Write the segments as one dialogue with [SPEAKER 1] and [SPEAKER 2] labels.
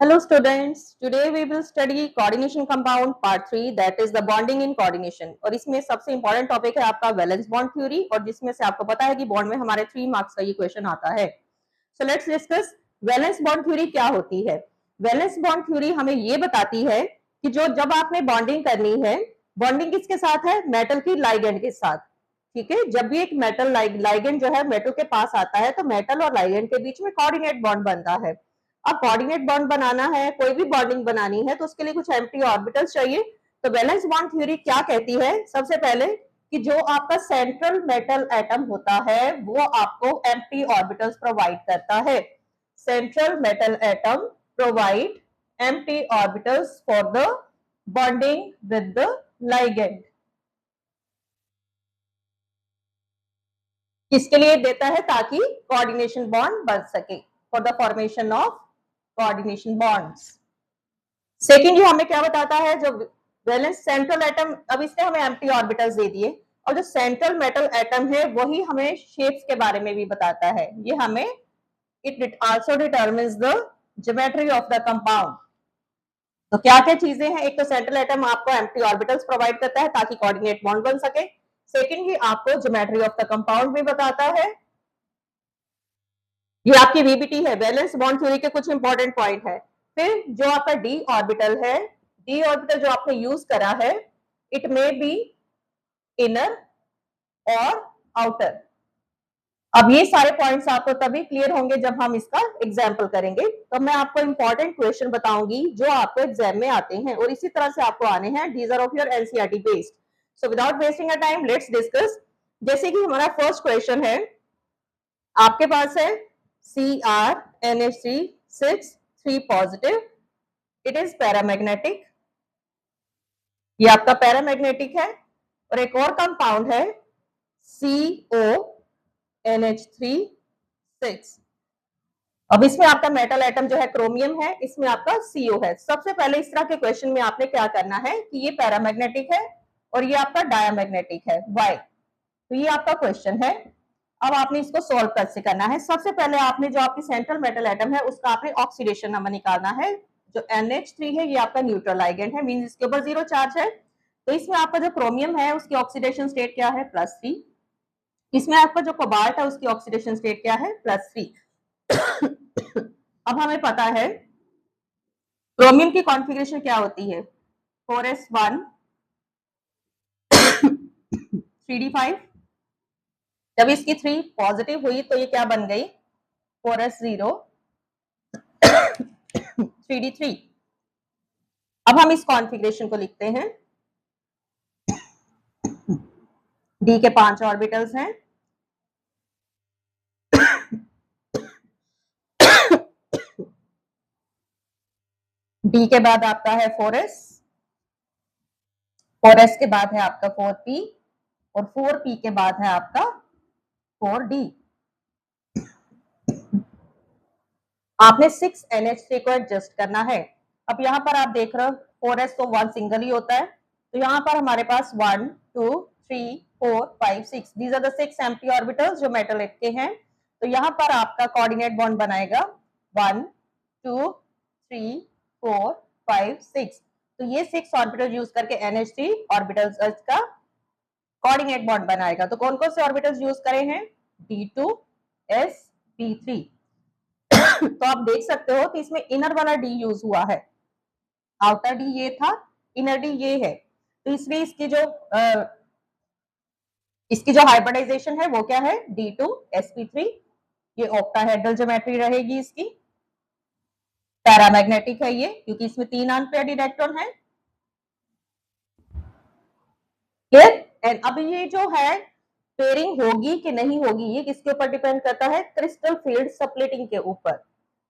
[SPEAKER 1] Hello students, today we will study coordination compound part 3 that is the bonding in coordination और इसमें सबसे important topic है आपका valence bond theory और जिसमें से आपको पता है कि बॉन्ड में हमारे 3 मार्क्स का ये क्वेश्चन आता है। So let's discuss valence bond theory क्या होती है। वैलेंस बॉन्ड थ्योरी हमें ये बताती है कि जो जब आपने बॉन्डिंग करनी है, बॉन्डिंग किसके साथ है? मेटल की लाइगेंड के साथ। ठीक है, जब भी एक मेटल लाइगेंड जो है मेटल के पास आता है तो मेटल और लाइगेंड के बीच में कोऑर्डिनेट बॉन्ड बनता है। अब कोऑर्डिनेट बॉन्ड बनाना है, कोई भी बॉन्डिंग बनानी है तो उसके लिए कुछ एम्प्टी ऑर्बिटल्स चाहिए। तो वैलेंस बॉन्ड थ्योरी क्या कहती है? सबसे पहले कि जो आपका सेंट्रल मेटल एटम होता है वो आपको एम्प्टी ऑर्बिटल्स प्रोवाइड करता है। Central metal atom provide empty orbitals for the bonding with the ligand. किसके लिए देता है? ताकि कोऑर्डिनेशन बॉन्ड बन सके, for the formation of coordination bonds. Second ये हमें क्या बताता है? जो वैलेंस सेंट्रल एटम, अब इसने हमें एम्प्टी ऑर्बिटल्स दे दिए और जो सेंट्रल मेटल एटम है वही हमें शेप्स के बारे में भी बताता है। ये हमें it also determines the geometry of the compound. तो क्या क्या चीजें हैं? एक तो सेंट्रल एटम आपको एम्प्टी ऑर्बिटल्स प्रोवाइड करता है ताकि कोऑर्डिनेट बॉन्ड बन सके। सेकेंड, ये आपको ज्योमेट्री ऑफ द कंपाउंड भी बताता है। ये आपकी वीबीटी है, वैलेंस बॉन्ड थ्योरी के कुछ इंपॉर्टेंट पॉइंट है। फिर जो आपका डी ऑर्बिटल है, डी ऑर्बिटल जो आपने यूज करा है, इट मे बी इनर और आउटर। अब ये सारे पॉइंट्स आपको तभी क्लियर होंगे जब हम इसका एग्जाम्पल करेंगे। तो मैं आपको इंपॉर्टेंट क्वेश्चन बताऊंगी जो आपको एग्जाम में आते हैं और इसी तरह से आपको आने हैं। These are of your NCERT based. So without wasting a time let's discuss. जैसे कि हमारा फर्स्ट क्वेश्चन है, आपके पास है CrNH3 3 positive, it is paramagnetic. ये आपका पैरामैग्नेटिक है। और एक और कंपाउंड है CONH3 अब इसमें आपका मेटल एटम जो है क्रोमियम है, इसमें आपका CO है। सबसे पहले इस तरह के क्वेश्चन में आपने क्या करना है कि ये पैरामैग्नेटिक है और ये आपका डायामैग्नेटिक है। वाई? तो ये आपका क्वेश्चन है। अब आपने इसको सॉल्व कैसे करना है? सबसे पहले आपने जो आपकी सेंट्रल मेटल एटम है उसका आपने ऑक्सीडेशन नंबर निकालना है। जो NH3 है ये आपका न्यूट्रल लाइगेंड है, मींस इसके ऊपर 0 चार्ज है। तो इसमें आपका जो क्रोमियम है उसकी ऑक्सीडेशन स्टेट क्या है? +3। इसमें आपका जो कोबाल्ट है उसकी ऑक्सीडेशन स्टेट क्या है? +3। अब हमें पता है क्रोमियम की कॉन्फ़िगरेशन क्या होती है? 4s1 3d5। जब इसकी 3 पॉजिटिव हुई तो ये क्या बन गई? 4s0 3d3। अब हम इस कॉन्फ़िगरेशन को लिखते हैं। डी के 5 ऑर्बिटल्स हैं। डी के बाद आपका है 4s, 4s के बाद है आपका 4p और 4p के बाद है आपका 4d। आपने 6NH3 को एडजस्ट करना है। अब यहाँ पर आप देख रहे हो 4s तो 1 सिंगल ही होता है, तो यहाँ पर हमारे पास 1 2 3 4 5 6 these are the 6 empty orbitals जो मेटल के हैं। तो यहाँ पर आपका कोऑर्डिनेट बॉन्ड बनाएगा 1 2 3 4 5 6। तो ये 6 ऑर्बिटल यूज करके NH3 ऑर्बिटल्स का कोऑर्डिनेट बॉन्ड बनाएगा। तो कौन कौन से ऑर्बिटल्स यूज करे हैं? D2 sp3। तो आप देख सकते हो कि इसमें इनर वाला डी यूज हुआ है, आउटर डी ये था, इनर डी ये है। तो इसलिए इसकी जो हाइब्रिडाइजेशन है वो क्या है? D2 sp3। ये ऑक्टाहेड्रल ज्योमेट्री रहेगी इसकी। पैरामैग्नेटिक है ये क्योंकि इसमें 3 अनपेयर्ड इलेक्ट्रॉन है। क्लियर? एंड अब ये जो है पेयरिंग होगी कि नहीं होगी ये किसके ऊपर डिपेंड करता है? क्रिस्टल फील्ड स्प्लिटिंग के ऊपर।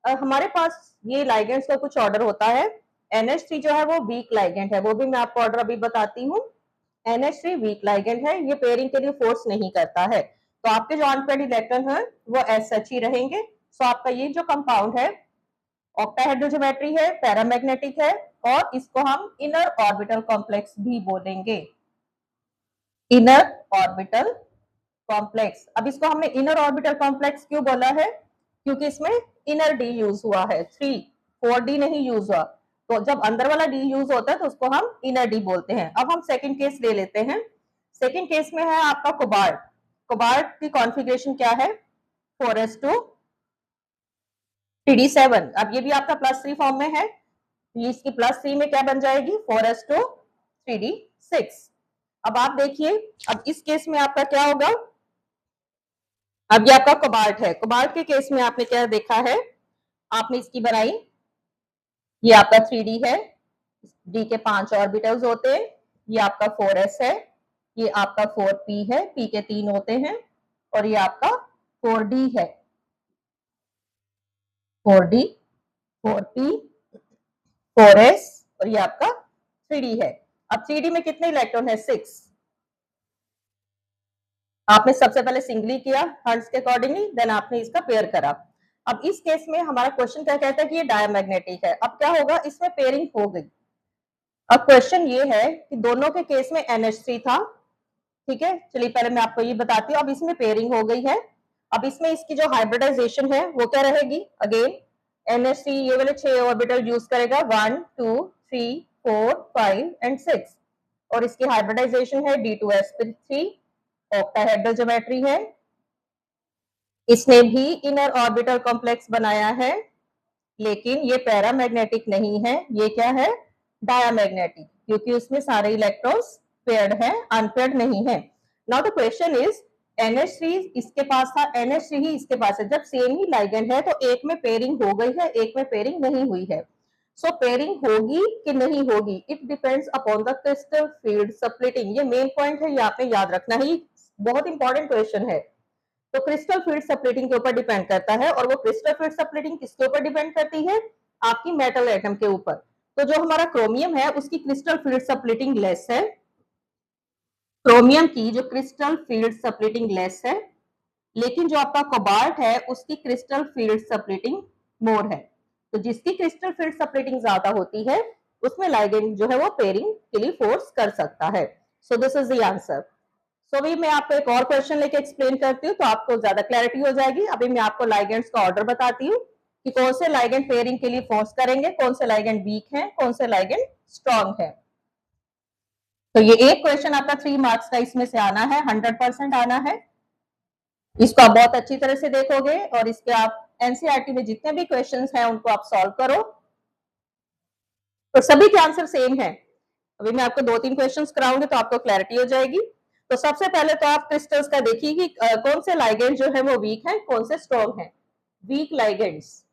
[SPEAKER 1] हमारे पास ये लाइगेंड्स का कुछ ऑर्डर होता है। NH3 जो है वो वीक लाइगेंड है, वो भी मैं आपको ऑर्डर अभी बताती हूँ। NH3 वीक लाइगेंड है, ये पेयरिंग के लिए फोर्स नहीं करता है। तो आपके जो अनपेयर्ड इलेक्ट्रॉन है वो एज सच ही रहेंगे। सो आपका ये जो कंपाउंड है ऑक्टाहेड्रल ज्योमेट्री है, पैरामैग्नेटिक है और इसको हम इनर ऑर्बिटल कॉम्प्लेक्स भी बोलेंगे। Inner orbital complex. अब इसको हमने इनर ऑर्बिटल कॉम्प्लेक्स क्यों बोला है? क्योंकि इसमें इनर डी यूज हुआ है 3। 4d नहीं यूज हुआ, तो जब अंदर वाला डी यूज होता है तो उसको हम इनर डी बोलते हैं। अब हम सेकंड केस ले लेते हैं। सेकंड केस में है आपका कोबाल्ट। कोबाल्ट की कॉन्फ़िगरेशन क्या है? 4s2 3d7। अब ये भी आपका +3 फॉर्म में है, ये इसकी +3 में क्या बन जाएगी? 4s2 3d6। अब आप देखिए, अब इस केस में आपका क्या होगा? अब ये आपका कोबाल्ट है। कोबाल्ट के केस में आपने क्या देखा है? आपने इसकी बनाई, ये आपका 3d है, डी के 5 ऑर्बिटल्स होते हैं, ये आपका 4s है, ये आपका 4p है, p के 3 होते हैं, और ये आपका 4d है, 4d 4p 4s, और ये आपका 3d है। अब 3d में कितने इलेक्ट्रॉन है? 6। आपने सबसे पहले सिंगली किया हर्ट्ज के अकॉर्डिंगली, देन आपने इसका पेयर करा। अब इस केस में हमारा क्वेश्चन क्या कहता है कि ये डायमैग्नेटिक है। अब क्या होगा? इसमें पेयरिंग हो गई। अब क्वेश्चन ये है कि दोनों के केस में NH3 था, ठीक है, चलिए पहले मैं आपको ये बताती हूँ। अब इसमें पेयरिंग हो गई है। अब इसमें इसकी जो हाइब्रिडाइजेशन है वो क्या रहेगी? अगेन NH3 ये वाले 6 ऑर्बिटल यूज करेगा, 1 2 3 4 5 एंड 6, और इसकी हाइब्रिडाइजेशन है D2sp3, ऑक्टाहेड्रल ज्योमेट्री है। इसने भी इनर ऑर्बिटल कॉम्प्लेक्स बनाया है, लेकिन ये पैरामैग्नेटिक नहीं है, ये क्या है? डायामैग्नेटिक, क्योंकि उसमें सारे इलेक्ट्रॉन्स पेयर्ड है, अनपेयर्ड नहीं है। Now the question is, NH3 इसके पास था, NH3 ही इसके पास है। जब सेम ही लाइगेंड है तो एक में पेयरिंग हो गई है, एक में पेयरिंग नहीं हुई है। सो पेयरिंग होगी कि नहीं होगी, it depends upon the crystal field splitting. ये मेन पॉइंट है, ये आपने याद रखना है, बहुत इंपॉर्टेंट क्वेश्चन है। तो क्रिस्टल फील्ड स्प्लिटिंग के ऊपर डिपेंड करता है, और वो क्रिस्टल फील्ड स्प्लिटिंग किसके ऊपर डिपेंड करती है? आपकी मेटल एटम के ऊपर। तो जो हमारा क्रोमियम है उसकी क्रिस्टल फील्ड स्प्लिटिंग लेस है, क्रोमियम की जो क्रिस्टल फील्ड स्प्लिटिंग लेस है, लेकिन जो आपका कोबाल्ट है उसकी क्रिस्टल फील्ड स्प्लिटिंग मोर है। तो जिसकी क्रिस्टल फील्ड स्प्लिटिंग ज्यादा होती है उसमें लाइगेंड जो है वो पेयरिंग के लिए फोर्स कर सकता है। So this is the answer. So अभी मैं आपको एक और क्वेश्चन लेके एक्सप्लेन करती हूँ तो आपको ज्यादा क्लैरिटी हो जाएगी। अभी मैं आपको लाइगेंड्स का ऑर्डर बताती हूँ कि कौन से लाइगेंड पेयरिंग के लिए फोर्स करेंगे, कौन से लाइगेंड वीक है, कौन से लाइगेंड स्ट्रॉन्ग है। तो ये एक क्वेश्चन आपका 3 मार्क्स का इसमें से आना है, 100% आना है। इसको आप बहुत अच्छी तरह से देखोगे और इसके आप एनसीईआरटी में जितने भी क्वेश्चंस हैं उनको आप सॉल्व करो, तो सभी के आंसर सेम है। अभी मैं आपको 2-3 क्वेश्चंस कराऊंगी तो आपको क्लैरिटी हो जाएगी। तो सबसे पहले तो आप क्रिस्टल्स का देखिए कि कौन से लाइगेंड जो है वो वीक है, कौन से स्ट्रॉन्ग है। वीक लाइगेंड्स,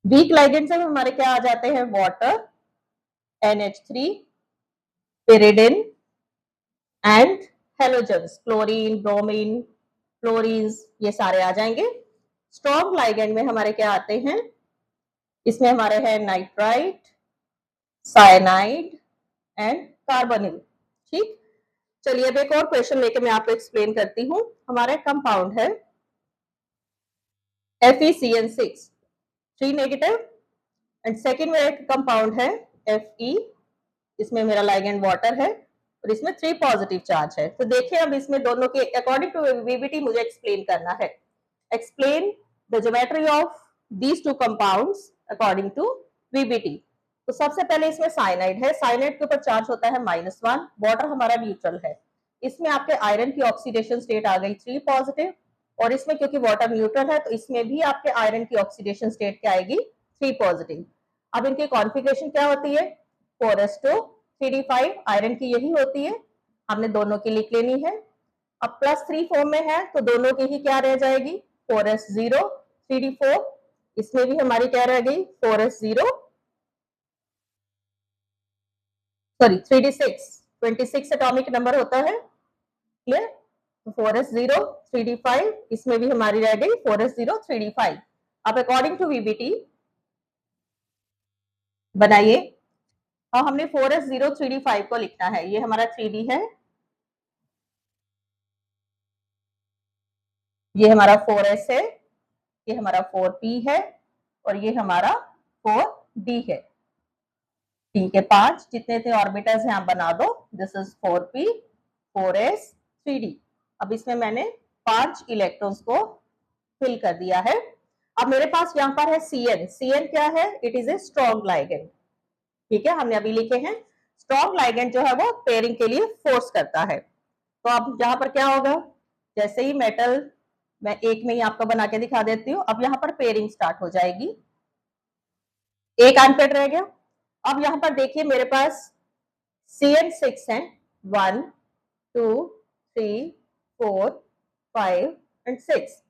[SPEAKER 1] वीक लाइगेंड्स में हमारे क्या आ जाते हैं? Water, NH3, pyridine and halogens, chlorine, bromine, fluorine, ये सारे आ जाएंगे। स्ट्रॉन्ग लाइगेंड में हमारे क्या आते हैं? इसमें हमारे हैं नाइट्राइट, साइनाइड एंड कार्बोनिल। ठीक, चलिए अब एक और क्वेश्चन लेके मैं आपको एक्सप्लेन करती हूँ। हमारा कंपाउंड है FeCN6 3 नेगेटिव, एंड सेकेंड मेरा एक कंपाउंड है Fe, इसमें मेरा लाइगेंड वाटर है और इसमें 3 पॉजिटिव चार्ज है। तो देखिए अब इसमें दोनों के अकॉर्डिंग टू वीबीटी मुझे एक्सप्लेन करना है। Explain the geometry of these 2 compounds according to VBT. तो सबसे पहले इसमें साइनाइड है, साइनाइड के ऊपर चार्ज होता है -1, वाटर हमारा न्यूट्रल है। इसमें आपके आयरन की ऑक्सीडेशन स्टेट आ गई 3 पॉजिटिव, और इसमें क्योंकि वाटर न्यूट्रल है तो इसमें भी आपके आयरन की ऑक्सीडेशन स्टेट क्या आएगी? 3 पॉजिटिव। अब इनकी कॉन्फ़िगरेशन क्या होती है? 4s2 3d5, आयरन की यही होती है, हमने दोनों की लिख लेनी है। अब +3 फॉर्म में है तो दोनों की ही क्या रह जाएगी? 4s0 3d4, इसमें भी हमारी क्या रह गई? 4s0 sorry 3d6, 26 atomic number होता है, क्लियर? 4s0 3d5, इसमें भी हमारी रह गई 4s0 3d5। अब अकॉर्डिंग टू वीबीटी बनाइए, और हमने 4s0 3d5 को लिखना है। ये हमारा 3d है, ये हमारा 4s है, ये हमारा 4p है, और ये हमारा 4d है। ठीक है, 5 जितने थे ऑर्बिटल्स हैं आप बना दो। This is 4p 4s 3d। अब इसमें मैंने 5 इलेक्ट्रॉन्स को फिल कर दिया है। अब मेरे पास यहाँ पर है CN। CN क्या है? It is a strong ligand. ठीक है, हमने अभी लिखे हैं स्ट्रॉन्ग लाइगेंड जो है वो पेयरिंग के लिए फोर्स करता है। तो अब यहाँ पर क्या होगा, जैसे ही मेटल, मैं एक में ही आपको बना के दिखा देती हूँ। अब यहाँ पर पेयरिंग स्टार्ट हो जाएगी, एक अनपेड रह गया। अब यहाँ पर देखिए मेरे पास CN6 है, 1 2 3 4 5 एंड 6।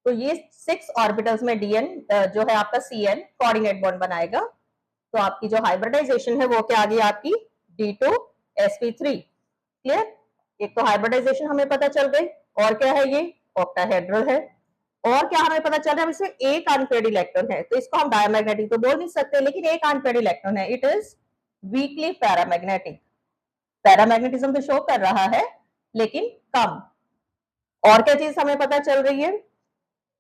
[SPEAKER 1] तो ये 6 ऑर्बिटल्स में DN जो है आपका CN कोऑर्डिनेट बॉन्ड बनाएगा। तो आपकी जो हाइब्रिडाइजेशन है वो क्या आ गई आपकी D2sp3। क्लियर? एक तो हाइब्रिडाइजेशन हमें पता चल गई, और क्या है ये ऑक्टाहेड्रल है। और क्या हमें पता चल रहा है, इसमें एक अनपेयर्ड इलेक्ट्रॉन है, तो इसको हम डायमैग्नेटिक तो बोल नहीं सकते, लेकिन एक अनपेयर्ड इलेक्ट्रॉन है, it is weekly paramagnetic. Paramagnetism तो शो कर रहा है लेकिन कम। और क्या चीज हमें पता चल रही है,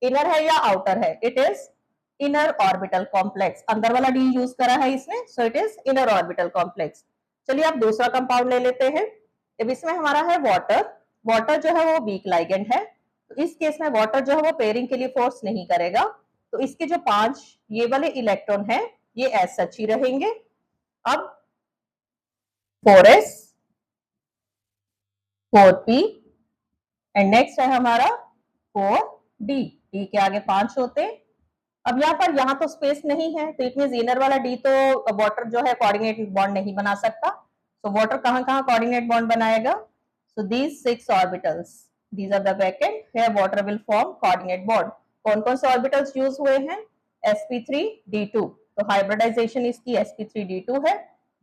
[SPEAKER 1] इनर है या आउटर है? It is inner orbital complex. अंदर वाला डी यूज करा है इसने, so it is inner orbital complex. चलिए अब दूसरा कंपाउंड ले लेते हैं। अब इसमें हमारा है वाटर। वाटर जो है वो वीक लाइगेंड है, तो इस केस में वाटर जो है वो पेयरिंग के लिए फोर्स नहीं करेगा। तो इसके जो 5 ये वाले इलेक्ट्रॉन है ये एज सच ही रहेंगे। अब 4s 4p एंड नेक्स्ट है हमारा 4d। डी के आगे 5 होते। अब यहाँ तो स्पेस नहीं है, तो इट मींस इनर वाला डी तो वाटर जो है कोऑर्डिनेट बॉन्ड नहीं बना सकता। तो वाटर कहाँ कहाँ कोऑर्डिनेट बॉन्ड बनाएगा? So these 6 orbitals, these are the vacant, here water will form coordinate bond। कौन कौन से ऑर्बिटल्स यूज हुए हैं? sp3d2। तो हाइब्रिडाइजेशन इसकी sp3d2 है,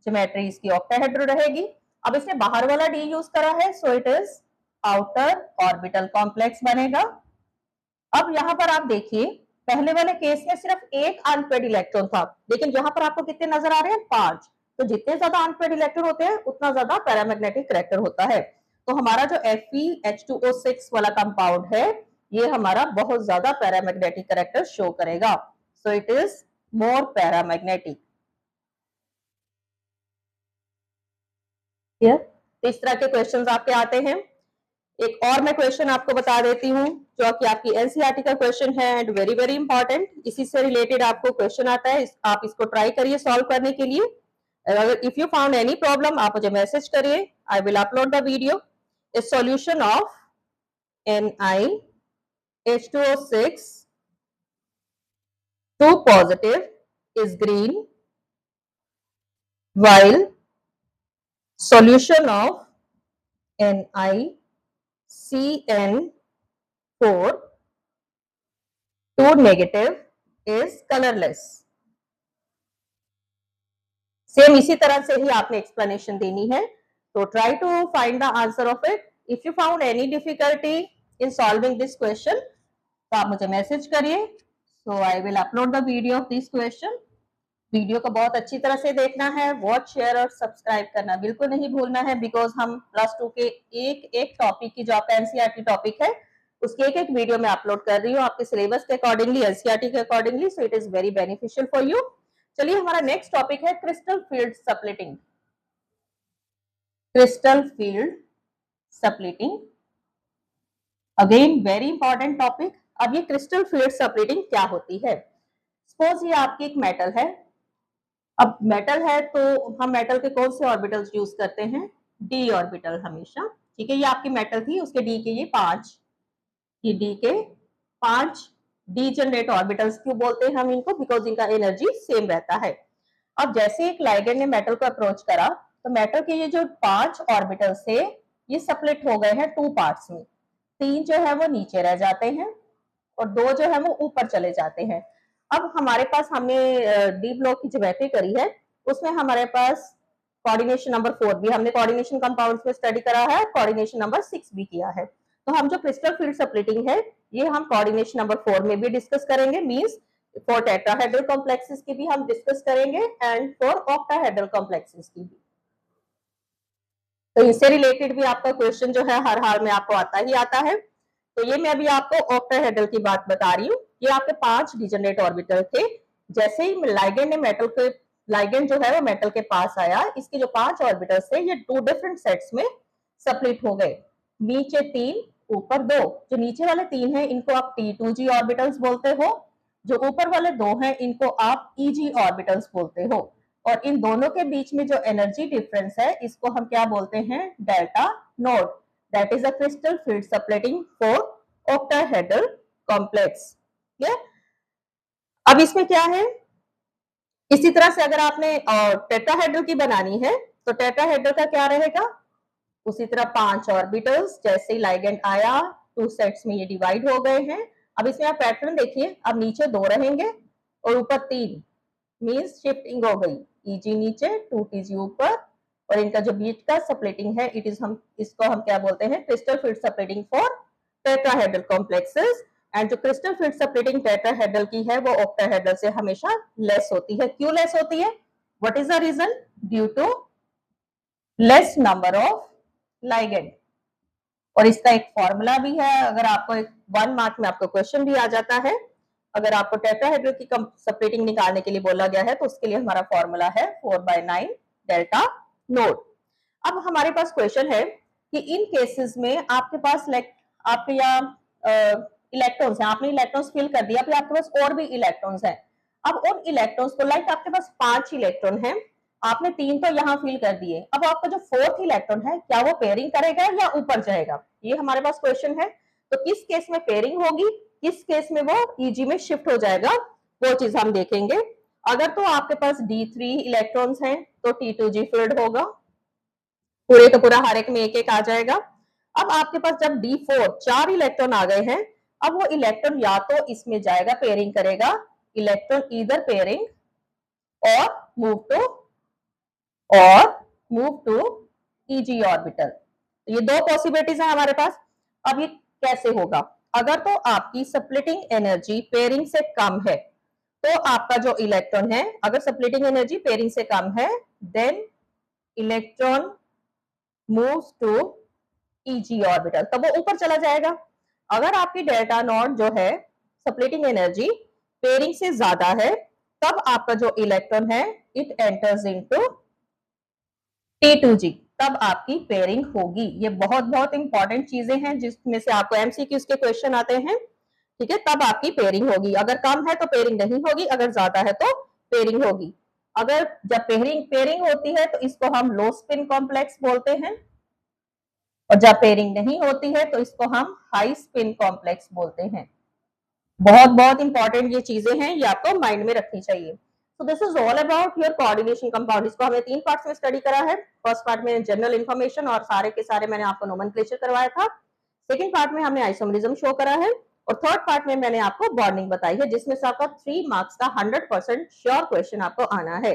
[SPEAKER 1] ज्योमेट्री इसकी ऑक्टाहेड्रल रहेगी। अब इसने बाहर वाला डी यूज करा है, so it is outer orbital complex बनेगा। अब यहाँ पर आप देखिए पहले वाले केस में सिर्फ एक अनपेयर्ड इलेक्ट्रॉन था, लेकिन यहाँ पर आपको कितने नजर आ रहे हैं? 5। तो जितने ज्यादा अनपेयर्ड इलेक्ट्रॉन होते हैं उतना ज्यादा पैरामैग्नेटिक करैक्टर होता है। तो हमारा जो FeH2O6 वाला कंपाउंड है ये हमारा बहुत ज्यादा पैरामैग्नेटिक करैक्टर शो करेगा। So it is more paramagnetic. तो इस तरह के क्वेश्चंस आपके आते हैं। एक और मैं क्वेश्चन आपको बता देती हूँ जो कि आपकी एनसीईआरटी का क्वेश्चन है एंड वेरी वेरी इंपॉर्टेंट। इसी से रिलेटेड आपको क्वेश्चन आता है, आप इसको ट्राई करिए सॉल्व करने के लिए। अगर if you found any problem आप मुझे मैसेज करिए, आई will upload the video. A solution of NiH2O6 2 positive is green, while solution of NiCN4 2 negative is colorless। Same इसी तरह से ही आपने एक्सप्लेनेशन देनी है। तो try to find the answer of it. If you found any difficulty in solving this question तो आप मुझे मैसेज करिए। So I will upload the video of this question. Video को बहुत अच्छी तरह से देखना है, वॉच शेयर और सब्सक्राइब करना बिल्कुल नहीं भूलना है, बिकॉज हम +2 के एक टॉपिक की जो आपका एनसीईआरटी टॉपिक है उसके एक वीडियो में अपलोड कर रही हूँ आपके सिलेबस के अकॉर्डिंगली, एनसीईआरटी के accordingly. So it is very beneficial for you. चलिए हमारा नेक्स्ट टॉपिक है crystal field splitting. Crystal field splitting again very important topic. अब ये क्रिस्टल फील्ड सप्लिटिंग क्या होती है? सपोज ये आपकी एक मेटल है। अब मेटल है तो हम मेटल के कौन से ऑर्बिटल्स यूज करते हैं? डी ऑर्बिटल हमेशा। ठीक है, ये आपकी मेटल थी, उसके डी के ये 5, ये डी के 5 डीजेनरेट ऑर्बिटल्स क्यों बोलते हैं हम इनको? बिकॉज इनका एनर्जी सेम रहता है। अब जैसे एक लाइगेंड ने मेटल को अप्रोच करा तो मेटल के ये जो 5 ऑर्बिटल्स थे ये स्प्लिट हो गए हैं 2 पार्ट्स में। 3 जो है वो नीचे रह जाते हैं और 2 जो है वो ऊपर चले जाते हैं। अब हमारे पास हमने डी ब्लॉक की ज्योमेट्री करी है, उसमें हमारे पास कोऑर्डिनेशन नंबर 4 भी हमने कोऑर्डिनेशन कंपाउंड्स में स्टडी करा है, कोऑर्डिनेशन नंबर 6 भी किया है। तो हम जो क्रिस्टल फील्ड सप्लिटिंग है ये हम कोऑर्डिनेशन नंबर 4 में भी डिस्कस करेंगे, मींस फॉर टेट्राहेड्रल कॉम्प्लेक्सेस की भी हम डिस्कस करेंगे एंड फॉर ऑक्टाहेड्रल कॉम्प्लेक्सेस की भी। तो इससे रिलेटेड भी आपका क्वेश्चन जो है हर हाल में आपको आता ही आता है। तो ये मैं अभी आपको ऑक्टाहेड्रल की बात बता रही हूँ। ये आपके 5 डिजेनरेट ऑर्बिटल थे। जैसे ही लाइगेंड ने मेटल के लाइगेंड जो है वो मेटल के पास आया, इसके जो 5 ऑर्बिटल्स थे ये 2 डिफरेंट सेट्स में स्प्लिट हो गए। नीचे 3 ऊपर 2। जो नीचे वाले 3 हैं इनको आप T2G ऑर्बिटल्स बोलते हो जो ऊपर वाले दो हैं इनको आप ईजी ऑर्बिटल्स बोलते हो, और इन दोनों के बीच में जो एनर्जी डिफरेंस है इसको हम क्या बोलते हैं, delta naught, that is a crystal field separating four octahedral complex. अब इसमें क्या है, इसी तरह से अगर आपने टेट्राहेड्रल की बनानी है तो टेट्राहेड्रल का क्या रहेगा, उसी तरह 5 ऑर्बिटल्स, जैसे लाइगेंड आया 2 सेट्स में ये डिवाइड हो गए हैं। अब इसमें आप पैटर्न देखिए, अब नीचे 2 रहेंगे और ऊपर 3, मींस शिफ्टिंग हो गई, ईजी नीचे 2Tg ऊपर, और इनका जो बीच का स्प्लिटिंग है इट इज, हम इसको हम क्या बोलते हैं, crystal field splitting for tetrahedral complexes. And जो क्रिस्टल फील्ड स्प्लिटिंग टेट्राहेड्रल की है वो ऑक्टाहेड्रल से हमेशा लेस होती है। क्यों लेस होती है, what is the reason, due to less number of ligand. और इसका एक फॉर्मूला भी है, अगर आपको एक 1 मार्क में आपको क्वेश्चन भी आ जाता है, अगर आपको टेट्राहेड्रल की स्प्लिटिंग निकालने के लिए बोला गया है तो उसके लिए हमारा फॉर्मूला है 4/9 डेल्टा नोट। अब हमारे पास क्वेश्चन है कि इन केसेस में आपके पास आपके यहाँ इलेक्ट्रॉन्स हैं, आपने इलेक्ट्रॉन्स फिल कर दिया, फिर आपके पास और भी इलेक्ट्रॉन्स हैं। अब उन इलेक्ट्रॉन्स को, लाइक आपके पास 5 इलेक्ट्रॉन हैं, आपने 3 तो यहाँ फिल कर दिए, अब आपका जो 4th इलेक्ट्रॉन है क्या वो पेयरिंग करेगा या ऊपर जाएगा, ये हमारे पास क्वेश्चन है। तो किस केस में पेयरिंग होगी, किस केस में वो ईजी में शिफ्ट हो जाएगा, वो चीज हम देखेंगे। अगर तो आपके पास D3 इलेक्ट्रॉन्स हैं तो T2G फील्ड होगा, पूरे तो पूरा हर एक में एक एक आ जाएगा। अब आपके पास जब D4 4 इलेक्ट्रॉन आ गए हैं, अब वो इलेक्ट्रॉन या तो इसमें जाएगा, पेयरिंग करेगा, इलेक्ट्रॉन ईदर पेयरिंग और मूव टू ईजी ऑर्बिटल। ये 2 पॉसिबिलिटीज है हमारे पास। अब ये कैसे होगा, अगर तो आपकी स्प्लिटिंग एनर्जी पेयरिंग से कम है तो आपका जो इलेक्ट्रॉन है, अगर स्प्लिटिंग एनर्जी पेयरिंग से कम है, then electron moves to e g orbital, तब वो ऊपर चला जाएगा। अगर आपकी डेल्टा नॉट जो है स्प्लिटिंग एनर्जी पेयरिंग से ज्यादा है, तब आपका जो इलेक्ट्रॉन है इट एंटर्स इनटू T2G, तब आपकी पेयरिंग होगी। ये बहुत बहुत इंपॉर्टेंट चीजें हैं जिसमें से आपको एमसीक्यूज के क्वेश्चन आते हैं, ठीक है। तब आपकी पेयरिंग होगी, अगर कम है तो पेयरिंग नहीं होगी, अगर ज्यादा है तो पेयरिंग होगी। अगर जब पेयरिंग होती है तो इसको हम लो स्पिन कॉम्प्लेक्स बोलते हैं, और जब पेयरिंग नहीं होती है तो इसको हम हाई स्पिन कॉम्प्लेक्स बोलते हैं। बहुत बहुत इंपॉर्टेंट ये चीजें हैं, ये आपको माइंड में रखनी चाहिए। So this is all about your coordination compound। इसको हमने 3 पार्ट्स में स्टडी करा है। फर्स्ट पार्ट में जनरल इन्फॉर्मेशन और सारे के सारे मैंने आपको नोमेनक्लेचर करवाया था। सेकंड पार्ट में हमने आइसोमरिज्म शो करा है, और थर्ड पार्ट में मैंने आपको बॉन्डिंग बताई है, जिसमें से आपका 3 मार्क्स का 100% श्योर क्वेश्चन आपको आना है।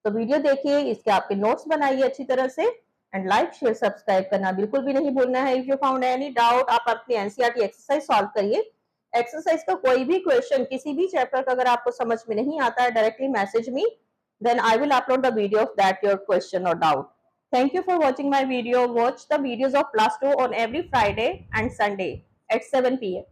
[SPEAKER 1] तो वीडियो देखिए, इसके आपके नोट्स बनाइए अच्छी तरह से, एंड लाइक शेयर सब्सक्राइब करना बिल्कुल भी नहीं भूलना है। If you found any doubt, आप अपनी एनसीईआरटी एक्सरसाइज सॉल्व करिए। एक्सरसाइज का कोई भी क्वेश्चन किसी भी चैप्टर का अगर आपको समझ में नहीं आता है, directly message me, then I will upload the video of that your question or doubt. Thank you for watching my video. Watch the videos of class 2 on every Friday and Sunday at 7 p.m.